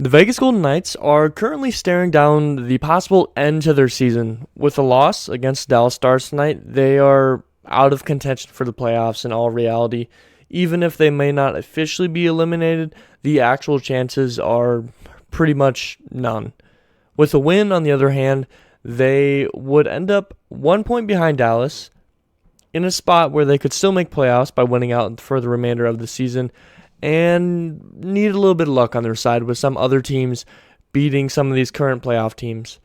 The Vegas Golden Knights are currently staring down the possible end to their season. With a loss against Dallas Stars tonight, they are out of contention for the playoffs in all reality. Even if they may not officially be eliminated, the actual chances are pretty much none. With a win, on the other hand, they would end up 1 point behind Dallas in a spot where they could still make playoffs by winning out for the remainder of the season, and need a little bit of luck on their side with some other teams beating some of these current playoff teams.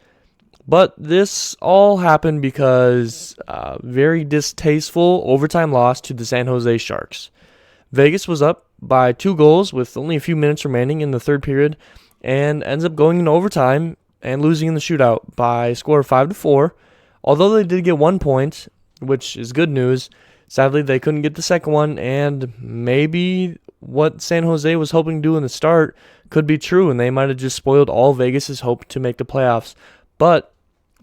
But this all happened because very distasteful overtime loss to the San Jose Sharks. Vegas was up by 2 goals with only a few minutes remaining in the third period and ends up going into overtime and losing in the shootout by a score of 5-4. Although they did get 1 point, which is good news, sadly they couldn't get the second one, and maybe what San Jose was hoping to do in the start could be true, and they might have just spoiled all Vegas' hope to make the playoffs. But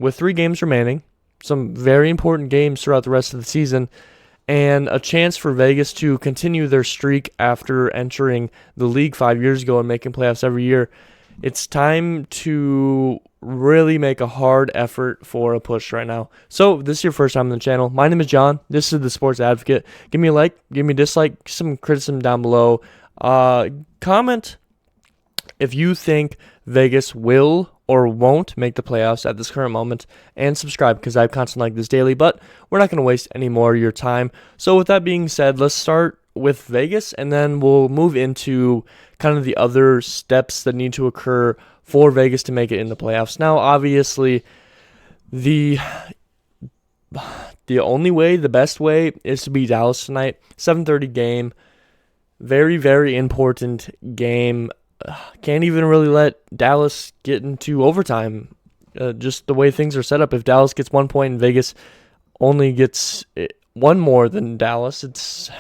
with 3 games remaining, some very important games throughout the rest of the season, and a chance for Vegas to continue their streak after entering the league 5 years ago and making playoffs every year, it's time to really make a hard effort for a push right now. So if this is your first time on the channel, my name is John. This is the Sports Advocate. Give me a like, give me a dislike, some criticism down below. Comment if you think Vegas will or won't make the playoffs at this current moment, and subscribe because I have content like this daily, but we're not going to waste any more of your time. So with that being said, let's start with Vegas, and then we'll move into kind of the other steps that need to occur for Vegas to make it in the playoffs. Now, obviously, the only way, the best way, is to beat Dallas tonight. 7:30 game. Very, very important game. Can't even really let Dallas get into overtime. Just the way things are set up. If Dallas gets 1 point and Vegas only gets one more than Dallas, it's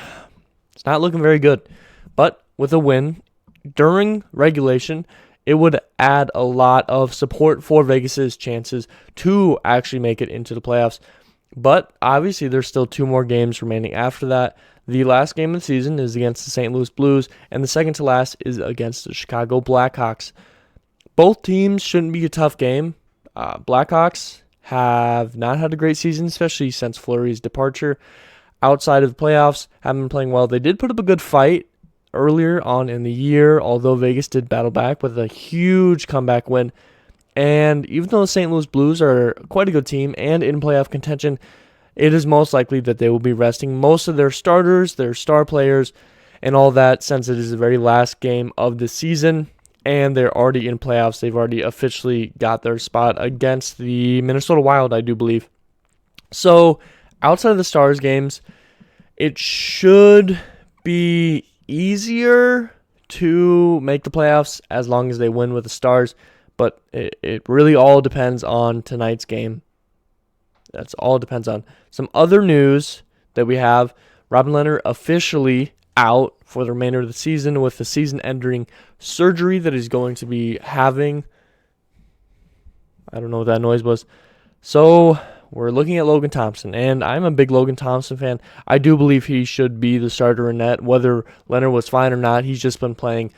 not looking very good. But with a win during regulation, it would add a lot of support for Vegas's chances to actually make it into the playoffs. But obviously, there's still 2 more games remaining after that. The last game of the season is against the St. Louis Blues, and the second to last is against the Chicago Blackhawks. Both teams shouldn't be a tough game. Blackhawks have not had a great season, especially since Fleury's departure. Outside of the playoffs, haven't been playing well. They did put up a good fight earlier on in the year, although Vegas did battle back with a huge comeback win. And even though the St. Louis Blues are quite a good team and in playoff contention, it is most likely that they will be resting most of their starters, their star players, and all that, since it is the very last game of the season, and they're already in playoffs. They've already officially got their spot against the Minnesota Wild, I do believe. So, outside of the Stars games, it should be easier to make the playoffs as long as they win with the Stars, but it really all depends on tonight's game. That's all it depends on. Some other news that we have: Robin Leonard officially out for the remainder of the season with the season-ending surgery that he's going to be having. I don't know what that noise was. So we're looking at Logan Thompson, and I'm a big Logan Thompson fan. I do believe he should be the starter in net, whether Leonard was fine or not. He's just been playing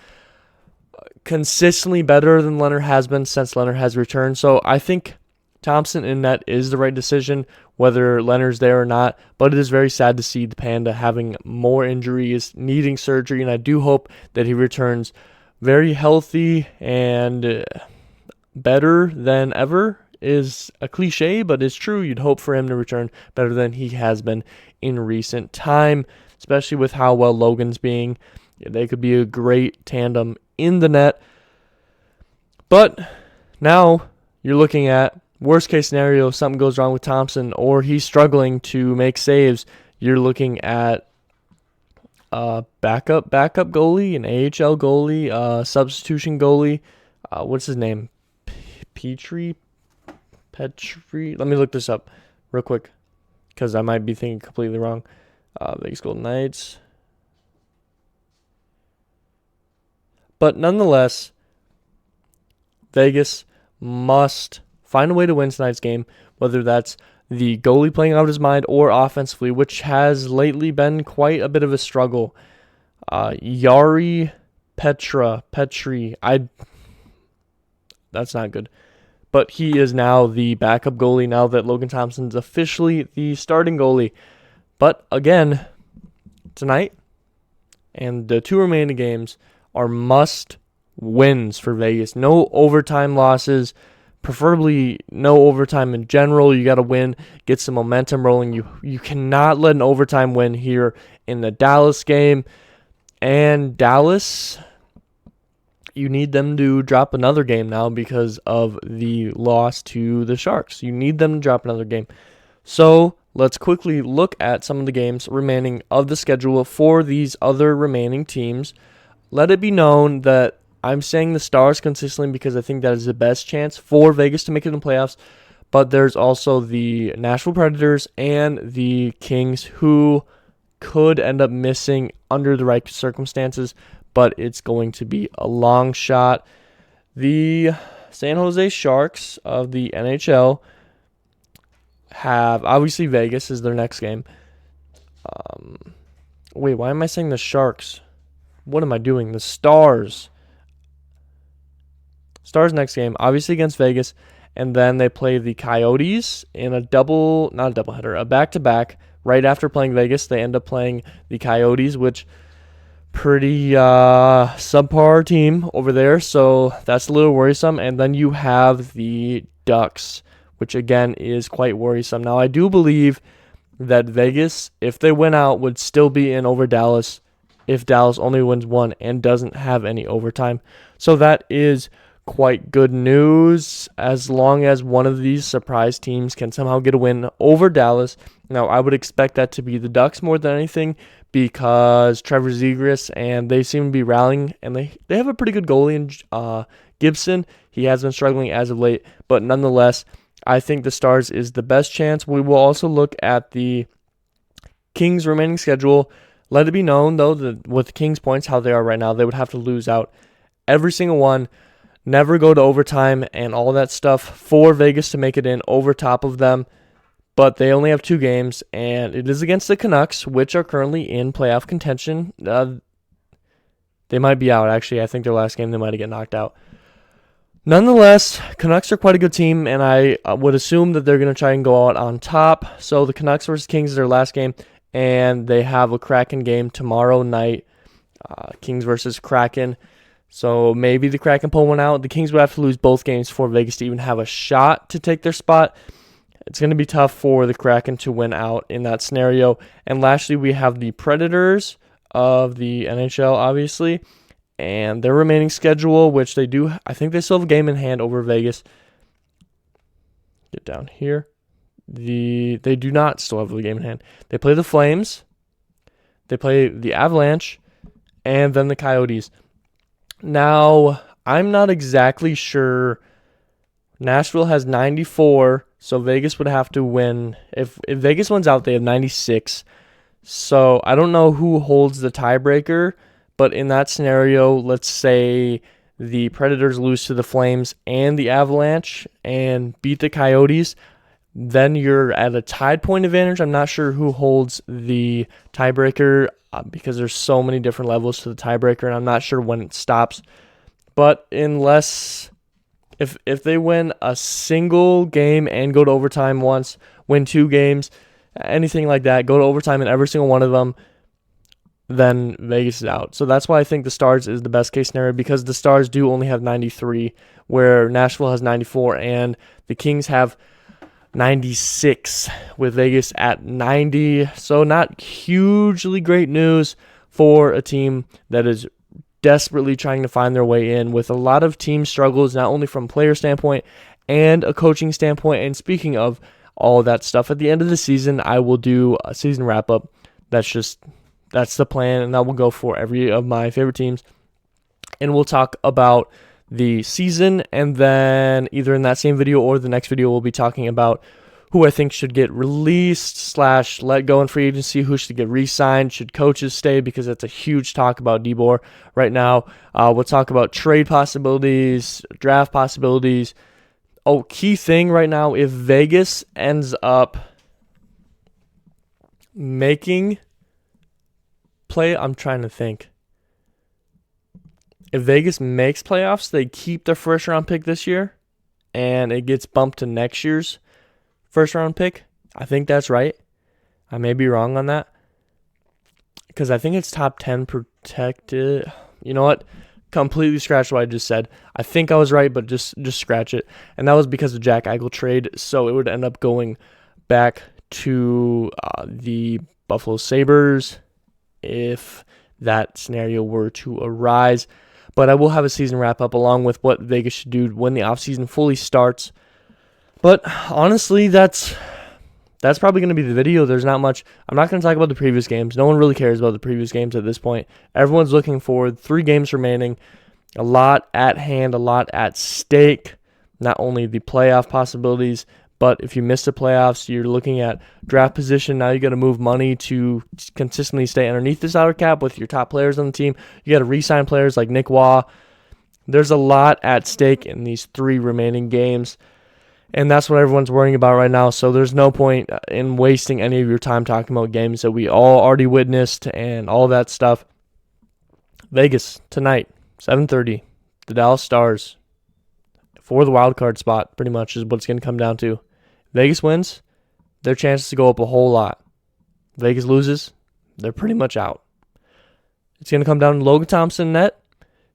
consistently better than Leonard has been since Leonard has returned. So I think Thompson in net is the right decision, whether Leonard's there or not. But it is very sad to see the Panda having more injuries, needing surgery, and I do hope that he returns very healthy and better than ever. Is a cliche, but it's true. You'd hope for him to return better than he has been in recent time, especially with how well Logan's being. They could be a great tandem in the net. But now you're looking at worst case scenario, if something goes wrong with Thompson or he's struggling to make saves, you're looking at a backup goalie, an AHL goalie, substitution goalie. What's his name? Petry. Let me look this up real quick because I might be thinking completely wrong. Vegas Golden Knights. But nonetheless, Vegas must find a way to win tonight's game, whether that's the goalie playing out of his mind or offensively, which has lately been quite a bit of a struggle. Petry, That's not good. But he is now the backup goalie now that Logan Thompson's officially the starting goalie. But again, tonight and the 2 remaining games are must wins for Vegas. No overtime losses, preferably no overtime in general. You got to win, get some momentum rolling. You cannot let an overtime win here in the Dallas game. And Dallas, you need them to drop another game now because of the loss to the Sharks. You need them to drop another game. So let's quickly look at some of the games remaining of the schedule for these other remaining teams. Let it be known that I'm saying the Stars consistently because I think that is the best chance for Vegas to make it in the playoffs. But there's also the Nashville Predators and the Kings who could end up missing under the right circumstances, but it's going to be a long shot. The San Jose Sharks of the NHL have, obviously Vegas is their next game. Wait, why am I saying the Sharks? What am I doing? The Stars. Stars next game, obviously against Vegas, and then they play the Coyotes in a back-to-back. Right after playing Vegas, they end up playing the Coyotes, which pretty subpar team over there, so that's a little worrisome. And then you have the Ducks, which again is quite worrisome. Now, I do believe that Vegas, if they win out, would still be in over Dallas if Dallas only wins 1 and doesn't have any overtime. So that is quite good news as long as one of these surprise teams can somehow get a win over Dallas. Now, I would expect that to be the Ducks more than anything because Trevor Zegras, and they seem to be rallying, and they have a pretty good goalie in Gibson. He has been struggling as of late, but nonetheless, I think the Stars is the best chance. We will also look at the Kings' remaining schedule. Let it be known, though, that with the Kings' points, how they are right now, they would have to lose out every single one, never go to overtime, and all that stuff for Vegas to make it in over top of them. But they only have 2 games, and it is against the Canucks, which are currently in playoff contention. They might be out, actually. I think their last game, they might get knocked out. Nonetheless, Canucks are quite a good team, and I would assume that they're going to try and go out on top. So the Canucks versus Kings is their last game, and they have a Kraken game tomorrow night, Kings versus Kraken. So maybe the Kraken pull one out. The Kings would have to lose both games for Vegas to even have a shot to take their spot. It's going to be tough for the Kraken to win out in that scenario. And lastly, we have the Predators of the NHL, obviously, and their remaining schedule, which they do. I think they still have a game in hand over Vegas. Get down here. They do not still have a game in hand. They play the Flames, they play the Avalanche, and then the Coyotes. Now, I'm not exactly sure. Nashville has 94, so Vegas would have to win. If Vegas wins out, they have 96. So I don't know who holds the tiebreaker, but in that scenario, let's say the Predators lose to the Flames and the Avalanche and beat the Coyotes, then you're at a tied point advantage. I'm not sure who holds the tiebreaker because there's so many different levels to the tiebreaker, and I'm not sure when it stops. But unless if they win a single game and go to overtime once, win 2 games, anything like that, go to overtime in every single one of them, then Vegas is out. So that's why I think the Stars is the best case scenario, because the Stars do only have 93, where Nashville has 94, and the Kings have 96 with Vegas at 90. So not hugely great news for a team that is desperately trying to find their way in, with a lot of team struggles, not only from player standpoint and a coaching standpoint. And speaking of all of that stuff, at the end of the season, I will do a season wrap-up. That's the plan, and that will go for every of my favorite teams. And we'll talk about the season, and then either in that same video or the next video, we'll be talking about who I think should get released / let go in free agency, who should get re-signed, should coaches stay, because it's a huge talk about DeBoer right now. We'll talk about trade possibilities, draft possibilities. Oh, key thing right now, if Vegas ends up making I'm trying to think. If Vegas makes playoffs, they keep their first round pick this year, and it gets bumped to next year's first round pick. I think that's right. I may be wrong on that, because I think it's top 10 protected. You know what? Completely scratch what I just said. I think I was right, but just scratch it. And that was because of Jack Eichel trade, so it would end up going back to the Buffalo Sabres if that scenario were to arise. But I will have a season wrap-up along with what Vegas should do when the offseason fully starts. But honestly, that's probably going to be the video. There's not much. I'm not going to talk about the previous games. No one really cares about the previous games at this point. Everyone's looking forward. 3 games remaining. A lot at hand, a lot at stake. Not only the playoff possibilities, but if you miss the playoffs, you're looking at draft position. Now you got to move money to consistently stay underneath the salary cap with your top players on the team. You got to re-sign players like Nick Waugh. There's a lot at stake in these 3 remaining games. And that's what everyone's worrying about right now. So there's no point in wasting any of your time talking about games that we all already witnessed and all that stuff. Vegas tonight, 7:30, the Dallas Stars for the wild card spot, pretty much is what it's going to come down to. Vegas wins, their chances to go up a whole lot. Vegas loses, they're pretty much out. It's going to come down to Logan Thompson net.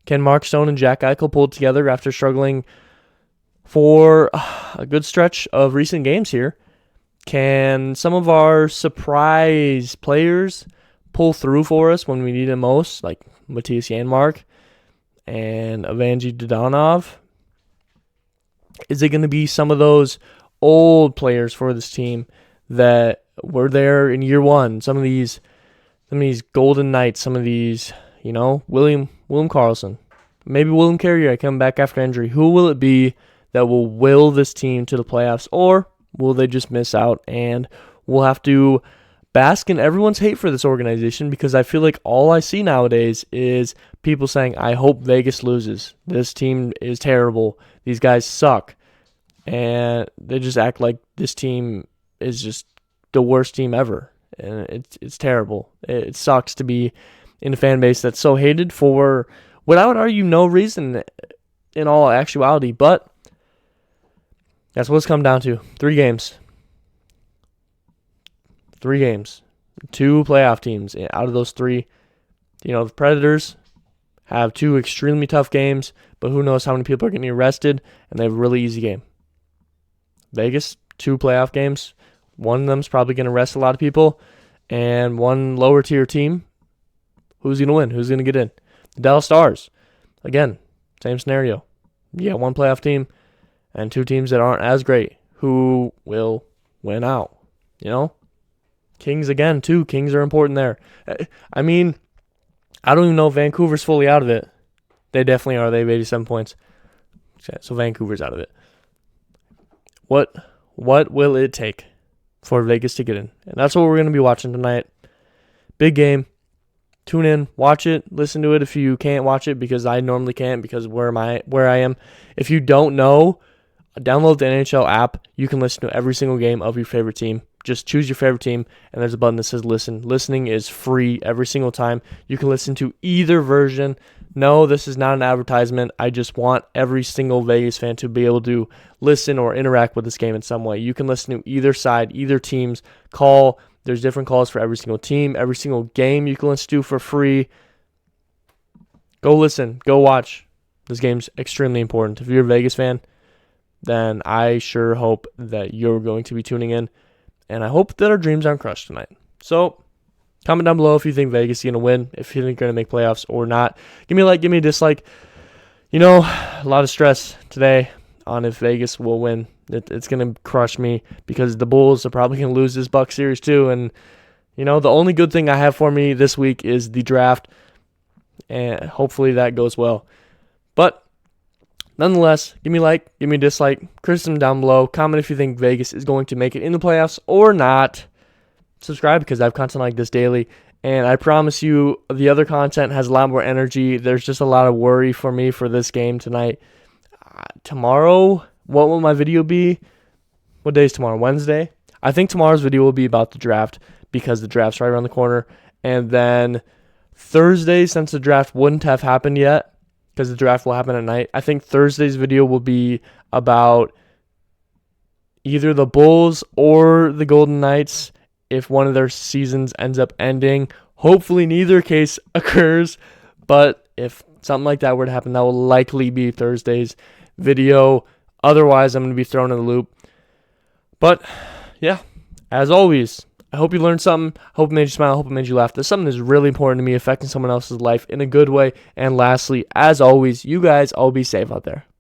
Can Mark Stone and Jack Eichel pull it together after struggling for a good stretch of recent games here? Can some of our surprise players pull through for us when we need them most, like Matthias Janmark and Evangelii Dadonov? Is it going to be some of those old players for this team that were there in year one? Some of these Golden Knights, some of these, William Karlsson, maybe William Carrier coming back after injury. Who will it be that will will this team to the playoffs, or will they just miss out and we'll have to bask in everyone's hate for this organization? Because I feel like all I see nowadays is people saying, I hope Vegas loses. This team is terrible. These guys suck. And they just act like this team is just the worst team ever. And it's terrible. It sucks to be in a fan base that's so hated for what I would argue no reason in all actuality. But that's what it's come down to. 3 games. 3 games. 2 playoff teams. Out of those 3, the Predators have 2 extremely tough games, but who knows how many people are getting arrested, and they have a really easy game. Vegas, 2 playoff games. One of them's probably going to arrest a lot of people, and one lower tier team. Who's going to win? Who's going to get in? The Dallas Stars. Again, same scenario. You got 1 playoff team and 2 teams that aren't as great. Who will win out? Kings again, too. Kings are important there. I mean, I don't even know if Vancouver's fully out of it. They definitely are. They have 87 points. So Vancouver's out of it. What will it take for Vegas to get in? And that's what we're going to be watching tonight. Big game. Tune in, watch it, listen to it if you can't watch it, because I normally can't because where I am. If you don't know, download the NHL app. You can listen to every single game of your favorite team. Just choose your favorite team, and there's a button that says listen. Listening is free every single time. You can listen to either version. No, this is not an advertisement. I just want every single Vegas fan to be able to listen or interact with this game in some way. You can listen to either side, either team's call. There's different calls for every single team, every single game you can listen to for free. Go listen, go watch. This game's extremely important. If you're a Vegas fan, then I sure hope that you're going to be tuning in. And I hope that our dreams aren't crushed tonight. So, comment down below if you think Vegas is going to win, if you think they're going to make playoffs or not. Give me a like, give me a dislike. A lot of stress today on if Vegas will win. It's going to crush me because the Bulls are probably going to lose this Bucks series too. And, the only good thing I have for me this week is the draft. And hopefully that goes well. But nonetheless, give me a like, give me a dislike, criticism down below. Comment if you think Vegas is going to make it in the playoffs or not. Subscribe because I have content like this daily. And I promise you the other content has a lot more energy. There's just a lot of worry for me for this game tonight. Tomorrow, what will my video be? What day is tomorrow? Wednesday? I think tomorrow's video will be about the draft because the draft's right around the corner. And then Thursday, since the draft wouldn't have happened yet, because the draft will happen at night. I think Thursday's video will be about either the Bulls or the Golden Knights if one of their seasons ends up ending. Hopefully neither case occurs, but if something like that were to happen, that will likely be Thursday's video. Otherwise, I'm going to be thrown in the loop. But, yeah, as always, I hope you learned something. I hope it made you smile. I hope it made you laugh. There's something that's really important to me, affecting someone else's life in a good way. And lastly, as always, you guys all be safe out there.